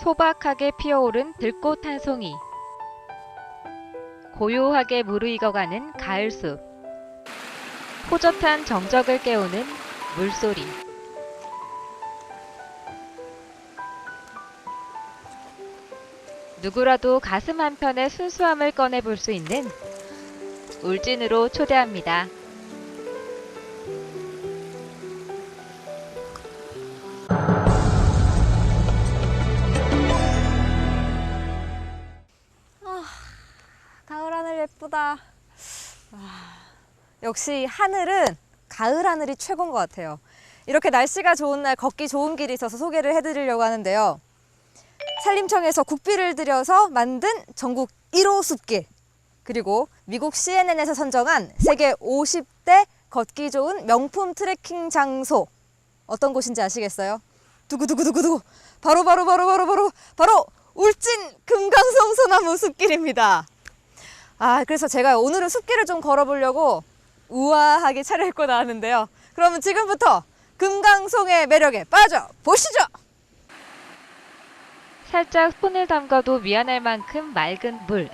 소박하게 피어오른 들꽃 한 송이, 고요하게 무르익어가는 가을숲, 호젓한 정적을 깨우는 물소리. 누구라도 가슴 한편의 순수함을 꺼내볼 수 있는 울진으로 초대합니다. 가을 하늘 예쁘다. 역시 하늘은 가을 하늘이 최고인 것 같아요. 이렇게 날씨가 좋은 날 걷기 좋은 길이 있어서 소개를 해드리려고 하는데요. 산림청에서 국비를 들여서 만든 전국 1호 숲길, 그리고 미국 CNN에서 선정한 세계 50대 걷기 좋은 명품 트레킹 장소, 어떤 곳인지 아시겠어요? 두구두구두구두구, 바로 울진 금강송 소나무 숲길입니다. 그래서 제가 오늘은 숲길을 좀 걸어보려고 우아하게 차려입고 나왔는데요. 그러면 지금부터 금강송의 매력에 빠져보시죠! 살짝 손을 담가도 미안할 만큼 맑은 물,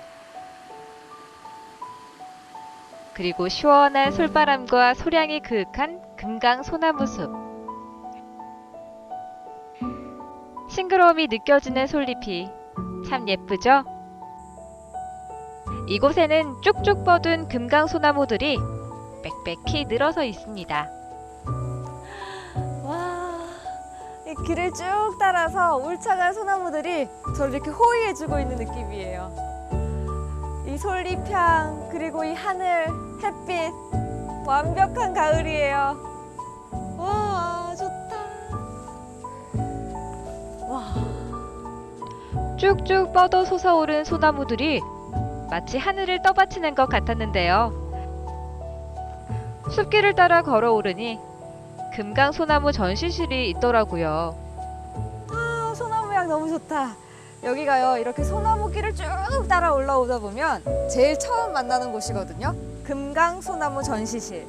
그리고 시원한 솔바람과 소량이 그윽한 금강 소나무숲. 싱그러움이 느껴지는 솔잎이 참 예쁘죠? 이곳에는 쭉쭉 뻗은 금강 소나무들이 빽빽히 늘어서 있습니다. 와, 이 길을 쭉 따라서 울창한 소나무들이 저를 이렇게 호위해주고 있는 느낌이에요. 이 솔잎향, 그리고 이 하늘, 햇빛, 완벽한 가을이에요. 와, 좋다. 와. 쭉쭉 뻗어 솟아오른 소나무들이 마치 하늘을 떠받치는 것 같았는데요. 숲길을 따라 걸어오르니 금강 소나무 전시실이 있더라고요. 소나무 향 너무 좋다. 여기가요, 이렇게 소나무 길을 쭉 따라 올라오다 보면 제일 처음 만나는 곳이거든요. 금강 소나무 전시실.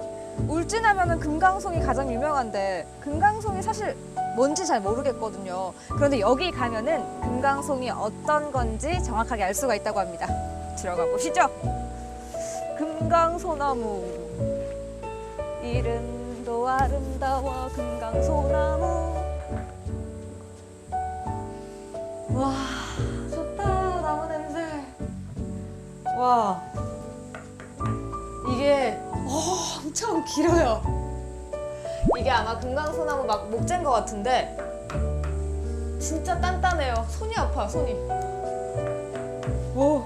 울진하면은 금강송이 가장 유명한데 금강송이 사실 뭔지 잘 모르겠거든요. 그런데 여기 가면은 금강송이 어떤 건지 정확하게 알 수가 있다고 합니다. 들어가 보시죠. 금강소나무, 이름도 아름다워 금강소나무. 와, 좋다. 나무 냄새. 와, 이게 엄청 길어요. 이게 아마 금강소나무 막 목재인 것 같은데 진짜 단단해요. 손이 아파요, 손이. 오.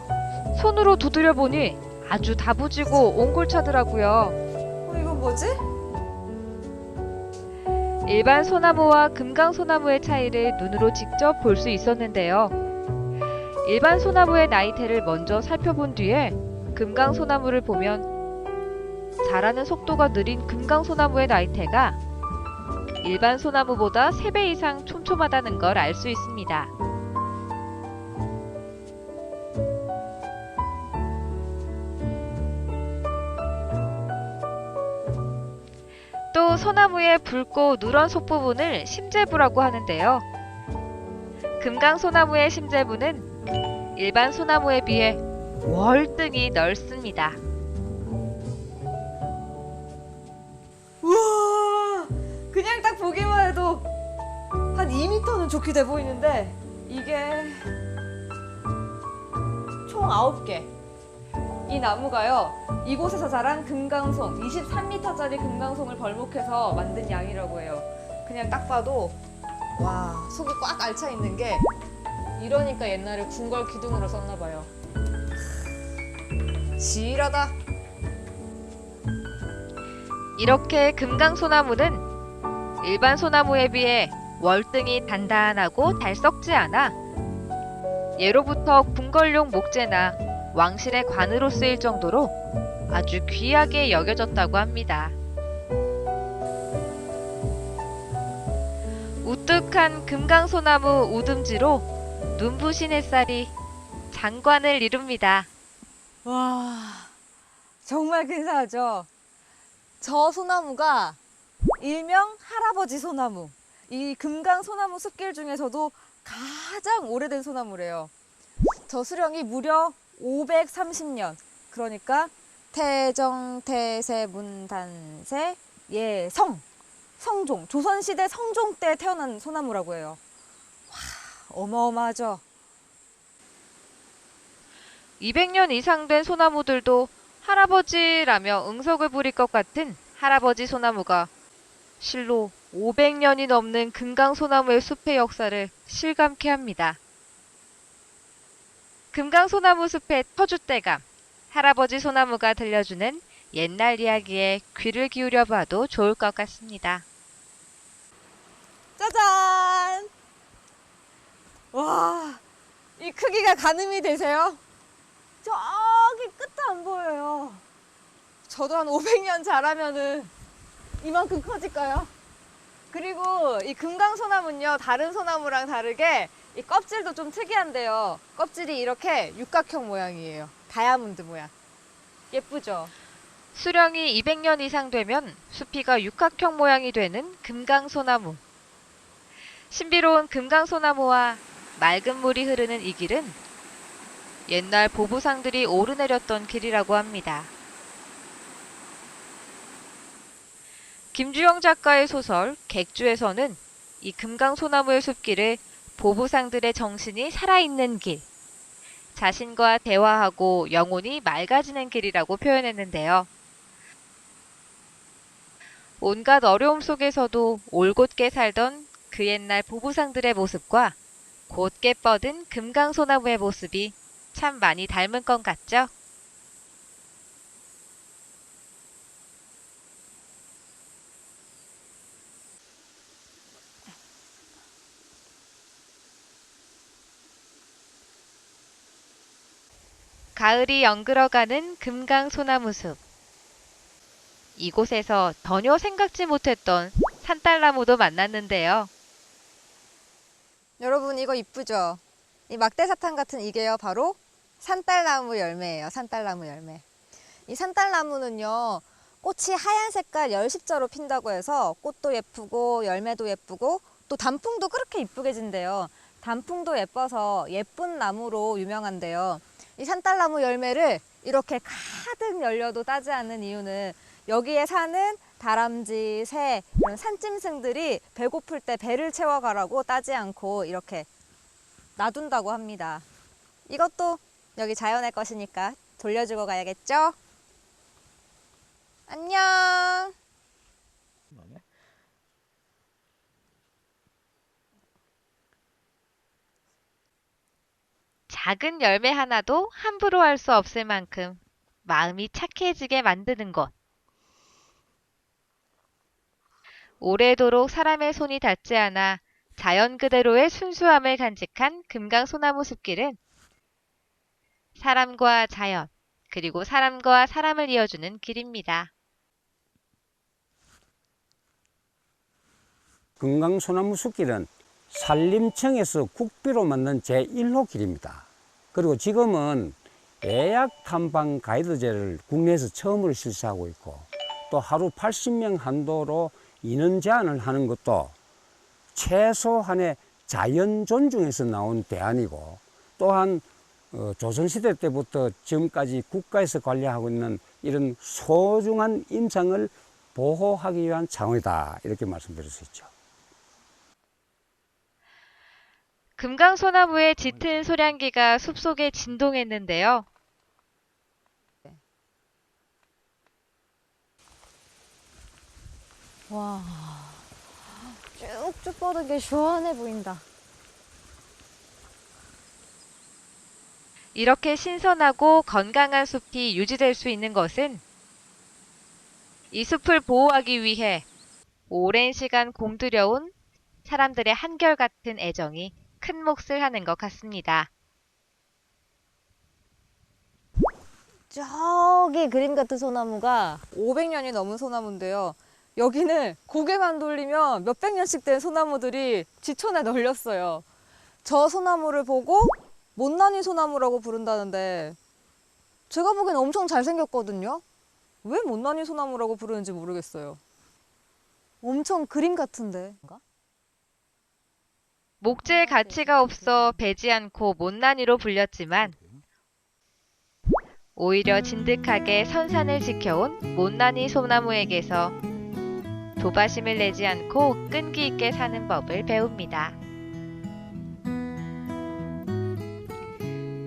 손으로 두드려 보니 아주 다부지고 옹골차더라고요. 이건 뭐지? 일반 소나무와 금강 소나무의 차이를 눈으로 직접 볼 수 있었는데요. 일반 소나무의 나이테를 먼저 살펴본 뒤에 금강 소나무를 보면 자라는 속도가 느린 금강 소나무의 나이테가 일반 소나무보다 3배 이상 촘촘하다는 걸 알 수 있습니다. 또 소나무의 붉고 누런 속부분을 심재부라고 하는데요. 금강 소나무의 심재부는 일반 소나무에 비해 월등히 넓습니다. 우와, 그냥 딱 보기만 해도 한 2m는 좋게 돼 보이는데 이게 총 9개. 이 나무가요, 이곳에서 자란 금강송, 23m짜리 금강송을 벌목해서 만든 양이라고 해요. 그냥 딱 봐도 와, 속이 꽉 앓차 있는 게, 이러니까 옛날에 궁궐 기둥으로 썼나 봐요. 지일하다. 이렇게 금강 소나무는 일반 소나무에 비해 월등히 단단하고 달썩지 않아 예로부터 궁궐용 목재나 왕실의 관으로 쓰일 정도로 아주 귀하게 여겨졌다고 합니다. 우뚝한 금강소나무 우듬지로 눈부신 햇살이 장관을 이룹니다. 와, 정말 근사하죠? 저 소나무가 일명 할아버지 소나무. 이 금강 소나무 숲길 중에서도 가장 오래된 소나무래요. 저 수령이 무려 530년. 그러니까 태정, 태세, 문단세, 예성, 성종. 조선시대 성종 때 태어난 소나무라고 해요. 와, 어마어마하죠? 200년 이상 된 소나무들도 할아버지라며 응석을 부릴 것 같은 할아버지 소나무가 실로 500년이 넘는 금강소나무의 숲의 역사를 실감케 합니다. 금강소나무 숲의 터줏대감, 할아버지 소나무가 들려주는 옛날 이야기에 귀를 기울여 봐도 좋을 것 같습니다. 짜잔! 와, 이 크기가 가늠이 되세요? 저기 끝도 안 보여요. 저도 한 500년 자라면은 이만큼 커질까요? 그리고 이 금강소나무는요, 다른 소나무랑 다르게 이 껍질도 좀 특이한데요. 껍질이 이렇게 육각형 모양이에요. 다이아몬드 모양. 예쁘죠? 수령이 200년 이상 되면 수피가 육각형 모양이 되는 금강소나무. 신비로운 금강소나무와 맑은 물이 흐르는 이 길은 옛날 보부상들이 오르내렸던 길이라고 합니다. 김주영 작가의 소설 객주에서는 이 금강소나무의 숲길을 보부상들의 정신이 살아있는 길, 자신과 대화하고 영혼이 맑아지는 길이라고 표현했는데요. 온갖 어려움 속에서도 올곧게 살던 그 옛날 보부상들의 모습과 곧게 뻗은 금강소나무의 모습이 참 많이 닮은 것 같죠? 가을이 연그러가는 금강소나무숲. 이곳에서 전혀 생각지 못했던 산딸나무도 만났는데요. 여러분 이거 이쁘죠? 이 막대사탕 같은 이게요, 바로 산딸나무 열매예요. 산딸나무 열매. 이 산딸나무는요, 꽃이 하얀 색깔 열십자로 핀다고 해서 꽃도 예쁘고 열매도 예쁘고 또 단풍도 그렇게 이쁘게 진대요. 단풍도 예뻐서 예쁜 나무로 유명한데요. 이 산딸나무 열매를 이렇게 가득 열려도 따지 않는 이유는 여기에 사는 다람쥐, 새, 이런 산짐승들이 배고플 때 배를 채워가라고 따지 않고 이렇게 놔둔다고 합니다. 이것도 여기 자연의 것이니까 돌려주고 가야겠죠? 안녕! 작은 열매 하나도 함부로 할 수 없을 만큼 마음이 착해지게 만드는 것. 오래도록 사람의 손이 닿지 않아 자연 그대로의 순수함을 간직한 금강소나무 숲길은 사람과 자연, 그리고 사람과 사람을 이어주는 길입니다. 금강소나무 숲길은 산림청에서 국비로 만든 제1호 길입니다. 그리고 지금은 예약 탐방 가이드제를 국내에서 처음으로 실시하고 있고, 또 하루 80명 한도로 인원 제한을 하는 것도 최소한의 자연 존중에서 나온 대안이고, 또한 조선시대 때부터 지금까지 국가에서 관리하고 있는 이런 소중한 임상을 보호하기 위한 차원이다, 이렇게 말씀드릴 수 있죠. 금강소나무의 짙은 소량기가 숲속에 진동했는데요. 와, 쭉쭉 뻗은 게 시원해 보인다. 이렇게 신선하고 건강한 숲이 유지될 수 있는 것은 이 숲을 보호하기 위해 오랜 시간 공들여온 사람들의 한결같은 애정이 큰 몫을 하는 것 같습니다. 저기 그림 같은 소나무가 500년이 넘은 소나무인데요. 여기는 고개만 돌리면 몇백 년씩 된 소나무들이 지천에 널렸어요. 저 소나무를 보고 못난이 소나무라고 부른다는데 제가 보기엔 엄청 잘생겼거든요. 왜 못난이 소나무라고 부르는지 모르겠어요. 엄청 그림 같은데. 목재의 가치가 없어 배지 않고 못난이로 불렸지만 오히려 진득하게 선산을 지켜온 못난이 소나무에게서 조바심을 내지 않고 끈기 있게 사는 법을 배웁니다.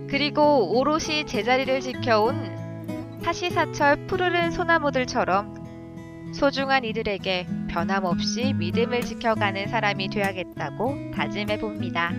그리고 오롯이 제자리를 지켜온 사시사철 푸르른 소나무들처럼 소중한 이들에게 변함없이 믿음을 지켜가는 사람이 되어야겠다고 다짐해 봅니다.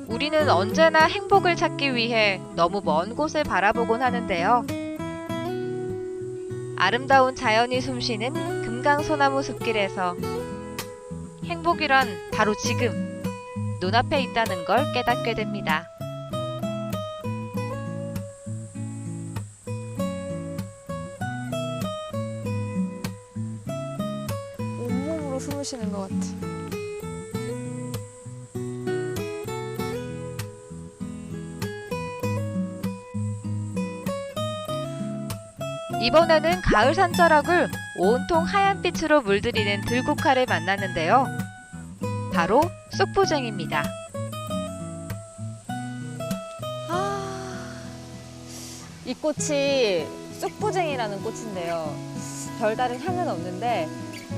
우리는 언제나 행복을 찾기 위해 너무 먼 곳을 바라보곤 하는데요. 아름다운 자연이 숨쉬는 금강소나무 숲길에서 행복이란 바로 지금 눈앞에 있다는 걸 깨닫게 됩니다. 온몸으로 숨을 쉬는 것 같아. 이번에는 가을 산자락을 온통 하얀빛으로 물들이는 들국화를 만났는데요. 바로 쑥부쟁입니다. 이 꽃이 쑥부쟁이라는 꽃인데요. 별다른 향은 없는데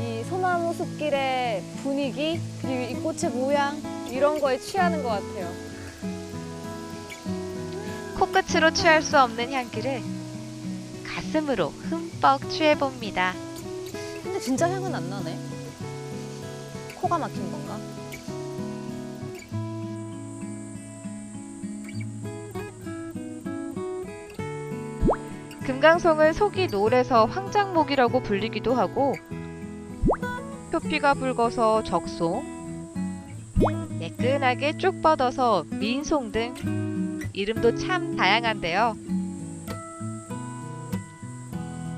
이 소나무 숲길의 분위기 그리고 이 꽃의 모양 이런 거에 취하는 것 같아요. 코끝으로 취할 수 없는 향기를 가슴으로 흠뻑 취해봅니다. 근데 진짜 향은 안 나네. 코가 막힌 건가? 금강송은 속이 노래서 황장목이라고 불리기도 하고 표피가 붉어서 적송, 매끈하게 쭉 뻗어서 민송 등 이름도 참 다양한데요.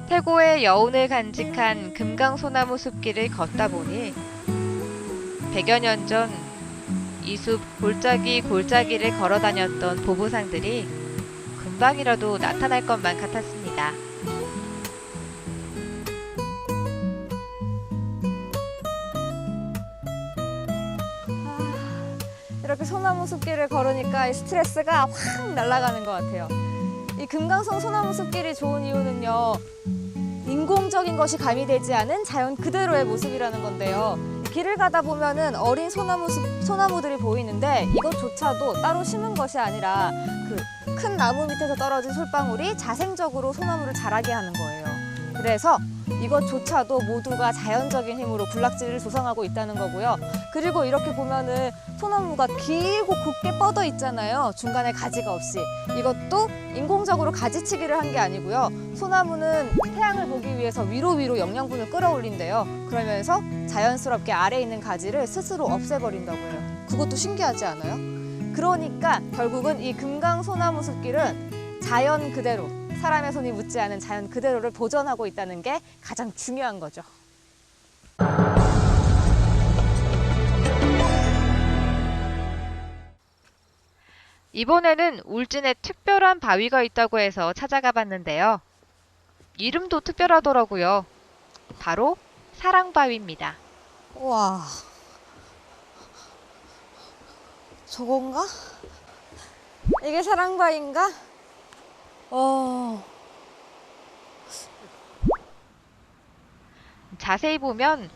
태고의 여운을 간직한 금강소나무 숲길을 걷다 보니 100여 년 전 이 숲 골짜기를 걸어 다녔던 보부상들이 금방이라도 나타날 것만 같았습니다. 이렇게 소나무 숲길을 걸으니까 이 스트레스가 확 날아가는 것 같아요. 이 금강송 소나무 숲길이 좋은 이유는요. 인공적인 것이 가미되지 않은 자연 그대로의 모습이라는 건데요. 길을 가다 보면은 어린 소나무들이 보이는데 이것조차도 따로 심은 것이 아니라 그 큰 나무 밑에서 떨어진 솔방울이 자생적으로 소나무를 자라게 하는 거예요. 그래서 이것조차도 모두가 자연적인 힘으로 군락지를 조성하고 있다는 거고요. 그리고 이렇게 보면은 소나무가 길고 곱게 뻗어 있잖아요. 중간에 가지가 없이. 이것도 인공적으로 가지치기를 한 게 아니고요. 소나무는 태양을 보기 위해서 위로 영양분을 끌어올린대요. 그러면서 자연스럽게 아래에 있는 가지를 스스로 없애버린다고 해요. 그것도 신기하지 않아요? 그러니까 결국은 이 금강소나무 숲길은 자연 그대로, 사람의 손이 묻지 않은 자연 그대로를 보존하고 있다는 게 가장 중요한 거죠. 이번에는 울진에 특별한 바위가 있다고 해서 찾아가 봤는데요. 이름도 특별하더라고요. 바로 사랑바위입니다. 우와, 저건가? 이게 사랑바위인가? 자세히 보면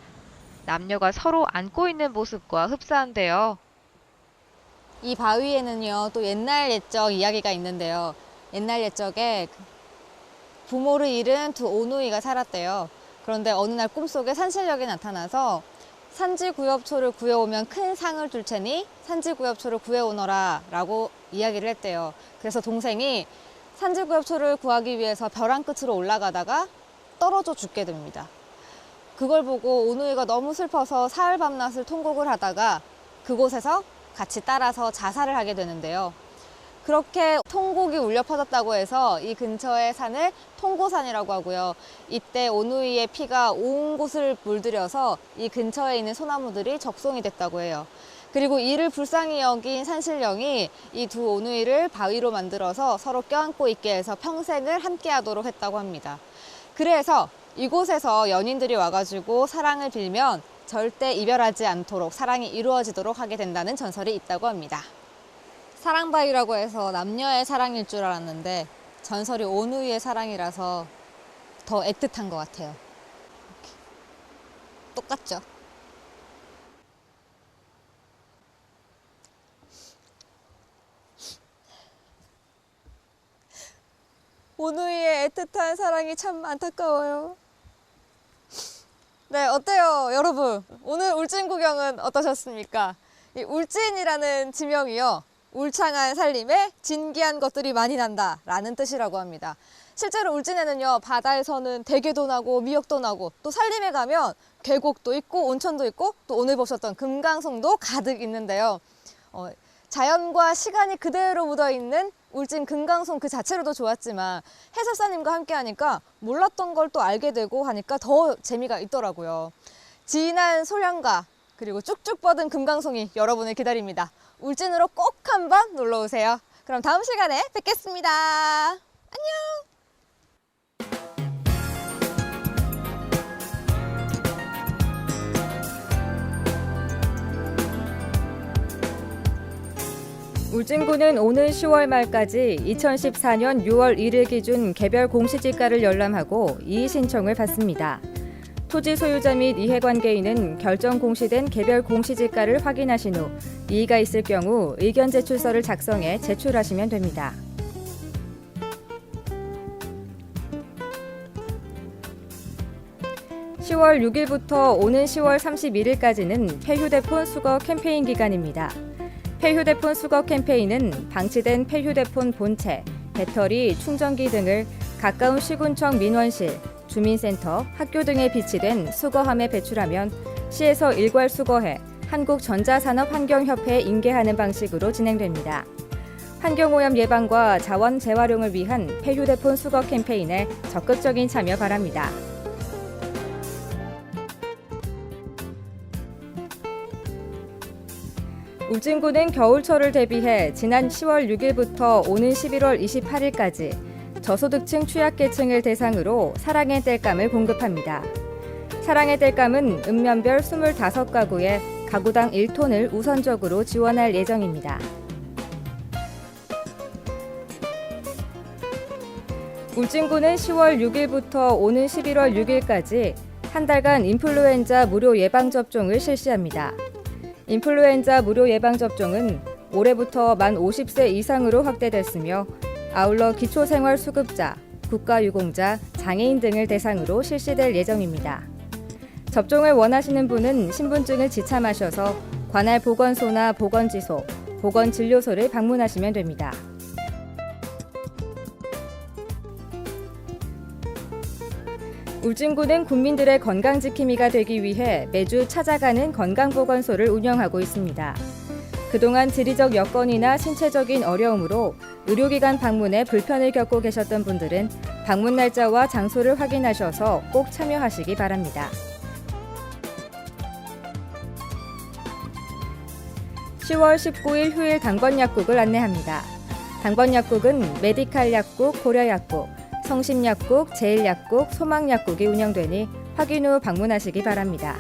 남녀가 서로 안고 있는 모습과 흡사한데요. 이 바위에는요, 또 옛날 옛적 이야기가 있는데요. 옛날 옛적에 부모를 잃은 두 오누이가 살았대요. 그런데 어느 날 꿈속에 산신령이 나타나서 산지구엽초를 구해오면 큰 상을 줄 테니 산지구엽초를 구해오너라 라고 이야기를 했대요. 그래서 동생이 산지구엽초를 구하기 위해서 벼랑 끝으로 올라가다가 떨어져 죽게 됩니다. 그걸 보고 오누이가 너무 슬퍼서 사흘 밤낮을 통곡을 하다가 그곳에서 같이 따라서 자살을 하게 되는데요. 그렇게 통곡이 울려 퍼졌다고 해서 이 근처의 산을 통고산이라고 하고요. 이때 오누이의 피가 온 곳을 물들여서 이 근처에 있는 소나무들이 적송이 됐다고 해요. 그리고 이를 불쌍히 여긴 산신령이 이 두 오누이를 바위로 만들어서 서로 껴안고 있게 해서 평생을 함께 하도록 했다고 합니다. 그래서 이곳에서 연인들이 와가지고 사랑을 빌면 절대 이별하지 않도록 사랑이 이루어지도록 하게 된다는 전설이 있다고 합니다. 사랑바위라고 해서 남녀의 사랑일 줄 알았는데 전설이 오누이의 사랑이라서 더 애틋한 것 같아요. 이렇게. 똑같죠? 오누이의 애틋한 사랑이 참 안타까워요. 네, 어때요, 여러분? 오늘 울진 구경은 어떠셨습니까? 이 울진이라는 지명이요, 울창한 산림에 진기한 것들이 많이 난다 라는 뜻이라고 합니다. 실제로 울진에는요, 바다에서는 대게도 나고 미역도 나고 또 산림에 가면 계곡도 있고 온천도 있고 또 오늘 보셨던 금강송도 가득 있는데요. 자연과 시간이 그대로 묻어있는 울진 금강송 그 자체로도 좋았지만 해설사님과 함께 하니까 몰랐던 걸 또 알게 되고 하니까 더 재미가 있더라고요. 진한 소량과 그리고 쭉쭉 뻗은 금강송이 여러분을 기다립니다. 울진으로 꼭 한번 놀러 오세요. 그럼 다음 시간에 뵙겠습니다. 안녕! 울진군은 오는 10월 말까지 2014년 6월 1일 기준 개별 공시지가를 열람하고 이의 신청을 받습니다. 토지 소유자 및 이해관계인은 결정 공시된 개별 공시지가를 확인하신 후 이의가 있을 경우 의견 제출서를 작성해 제출하시면 됩니다. (10월 6일부터) 오는 10월 31일까지는 폐휴대폰 수거 캠페인 기간입니다. 폐휴대폰 수거 캠페인은 방치된 폐휴대폰 본체, 배터리, 충전기 등을 가까운 시군청 민원실, 주민센터, 학교 등에 비치된 수거함에 배출하면 시에서 일괄 수거해 한국전자산업환경협회에 인계하는 방식으로 진행됩니다. 환경오염 예방과 자원 재활용을 위한 폐휴대폰 수거 캠페인에 적극적인 참여 바랍니다. 울진군은 겨울철을 대비해 지난 10월 6일부터 오는 11월 28일까지 저소득층 취약계층을 대상으로 사랑의 땔감을 공급합니다. 사랑의 땔감은 읍면별 25가구에 가구당 1톤을 우선적으로 지원할 예정입니다. 울진군은 10월 6일부터 오는 11월 6일까지 한 달간 인플루엔자 무료 예방접종을 실시합니다. 인플루엔자 무료 예방접종은 올해부터 만 50세 이상으로 확대됐으며 아울러 기초생활수급자, 국가유공자, 장애인 등을 대상으로 실시될 예정입니다. 접종을 원하시는 분은 신분증을 지참하셔서 관할 보건소나 보건지소, 보건진료소를 방문하시면 됩니다. 울진군은 국민들의 건강지킴이가 되기 위해 매주 찾아가는 건강보건소를 운영하고 있습니다. 그동안 지리적 여건이나 신체적인 어려움으로 의료기관 방문에 불편을 겪고 계셨던 분들은 방문 날짜와 장소를 확인하셔서 꼭 참여하시기 바랍니다. 10월 19일 휴일 당번약국을 안내합니다. 당번약국은 메디칼 약국, 고려약국, 성심약국, 제일약국, 소망약국이 운영되니 확인 후 방문하시기 바랍니다.